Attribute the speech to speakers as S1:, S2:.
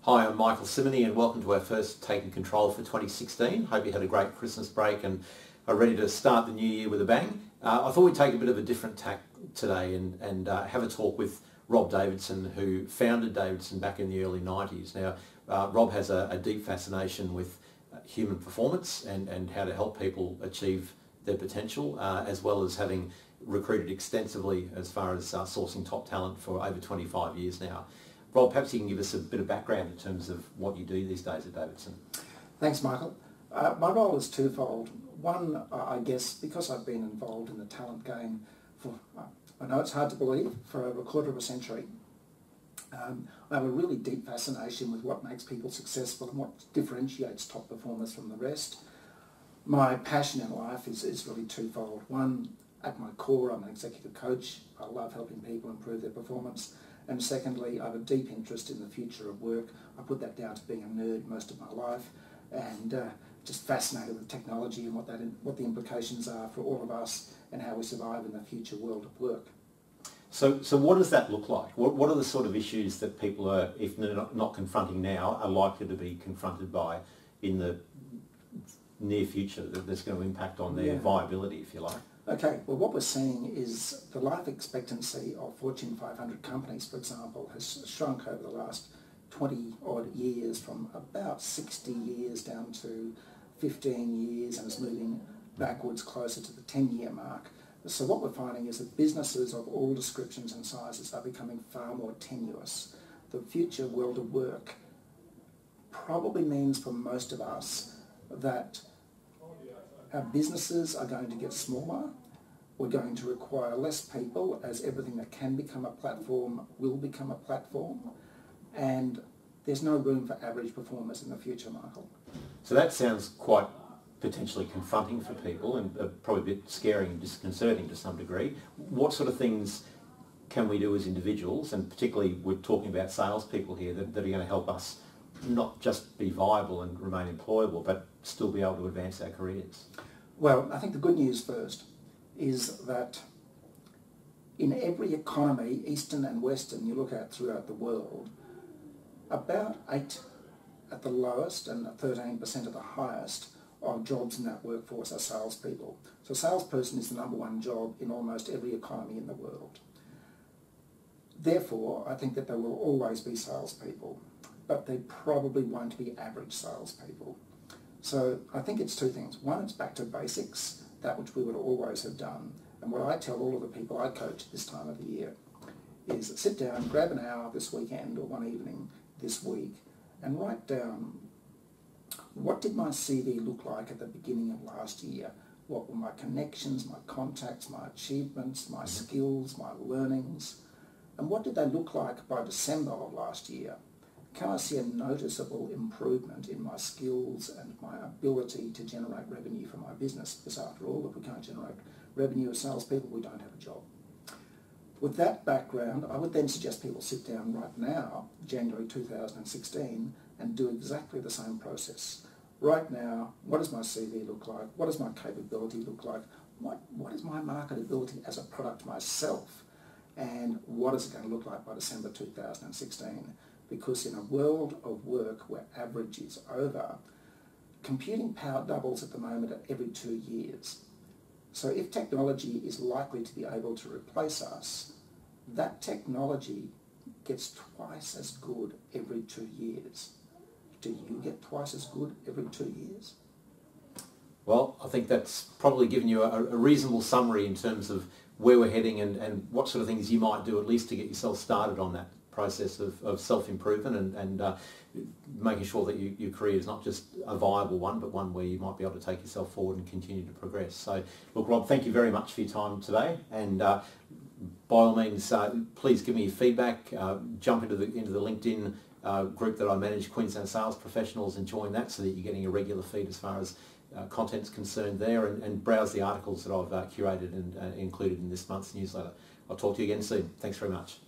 S1: Hi, I'm Michael Simonyi and welcome to our first Taking Control for 2016. Hope you had a great Christmas break and are ready to start the new year with a bang. I thought we'd take a bit of a different tack today and have a talk with Rob Davidson, who founded Davidson back in the early 90s. Now, Rob has a deep fascination with human performance and how to help people achieve their potential, as well as having recruited extensively as far as sourcing top talent for over 25 years now. Rob, perhaps you can give us a bit of background in terms of what you do these days at Davidson.
S2: Thanks, Michael. My role is twofold. One, I guess, because I've been involved in the talent game for, I know it's hard to believe, for over a quarter of a century. I have a really deep fascination with what makes people successful and what differentiates top performers from the rest. My passion in life is really twofold. One, at my core, I'm an executive coach. I love helping people improve their performance. And secondly, I have a deep interest in the future of work. I put that down to being a nerd most of my life, and just fascinated with technology and what the implications are for all of us and how we survive in the future world of work.
S1: So what does that look like? What are the sort of issues that people are, if they're not confronting now, are likely to be confronted by in the near future that's going to impact on their viability, if you like?
S2: Okay, well, what we're seeing is the life expectancy of Fortune 500 companies, for example, has shrunk over the last 20 odd years from about 60 years down to 15 years, and is moving backwards closer to the 10-year mark. So what we're finding is that businesses of all descriptions and sizes are becoming far more tenuous. The future world of work probably means for most of us that our businesses are going to get smaller. We're going to require less people, as everything that can become a platform will become a platform. And there's no room for average performers in the future, Michael.
S1: So that sounds quite potentially confronting for people and probably a bit scary and disconcerting to some degree. What sort of things can we do as individuals, and particularly we're talking about salespeople here, that are going to help us not just be viable and remain employable, but still be able to advance our careers?
S2: Well, I think the good news first is that in every economy, Eastern and Western, you look at throughout the world, about 8 at the lowest and 13% at the highest of jobs in that workforce are salespeople. So a salesperson is the number one job in almost every economy in the world. Therefore, I think that there will always be salespeople, but they probably won't be average salespeople. So I think it's two things. One, it's back to basics, that which we would always have done. And what I tell all of the people I coach at this time of the year is sit down, grab an hour this weekend or one evening this week and write down, what did my CV look like at the beginning of last year? What were my connections, my contacts, my achievements, my skills, my learnings? And what did they look like by December of last year? Can I see a noticeable improvement in my skills and my ability to generate revenue for my business? Because after all, if we can't generate revenue as salespeople, we don't have a job. With that background, I would then suggest people sit down right now, January 2016, and do exactly the same process. Right now, what does my CV look like? What does my capability look like? What is my marketability as a product myself? And what is it going to look like by December 2016? Because in a world of work where average is over, computing power doubles at the moment at every 2 years. So if technology is likely to be able to replace us, that technology gets twice as good every 2 years. Do you get twice as good every 2 years?
S1: Well, I think that's probably given you a reasonable summary in terms of where we're heading and what sort of things you might do at least to get yourself started on that process of self-improvement and making sure that your career is not just a viable one, but one where you might be able to take yourself forward and continue to progress. So, look, Rob, thank you very much for your time today, and by all means, please give me your feedback. Jump into the LinkedIn group that I manage, Queensland Sales Professionals, and join that so that you're getting a regular feed as far as content's concerned there, and browse the articles that I've curated and included in this month's newsletter. I'll talk to you again soon. Thanks very much.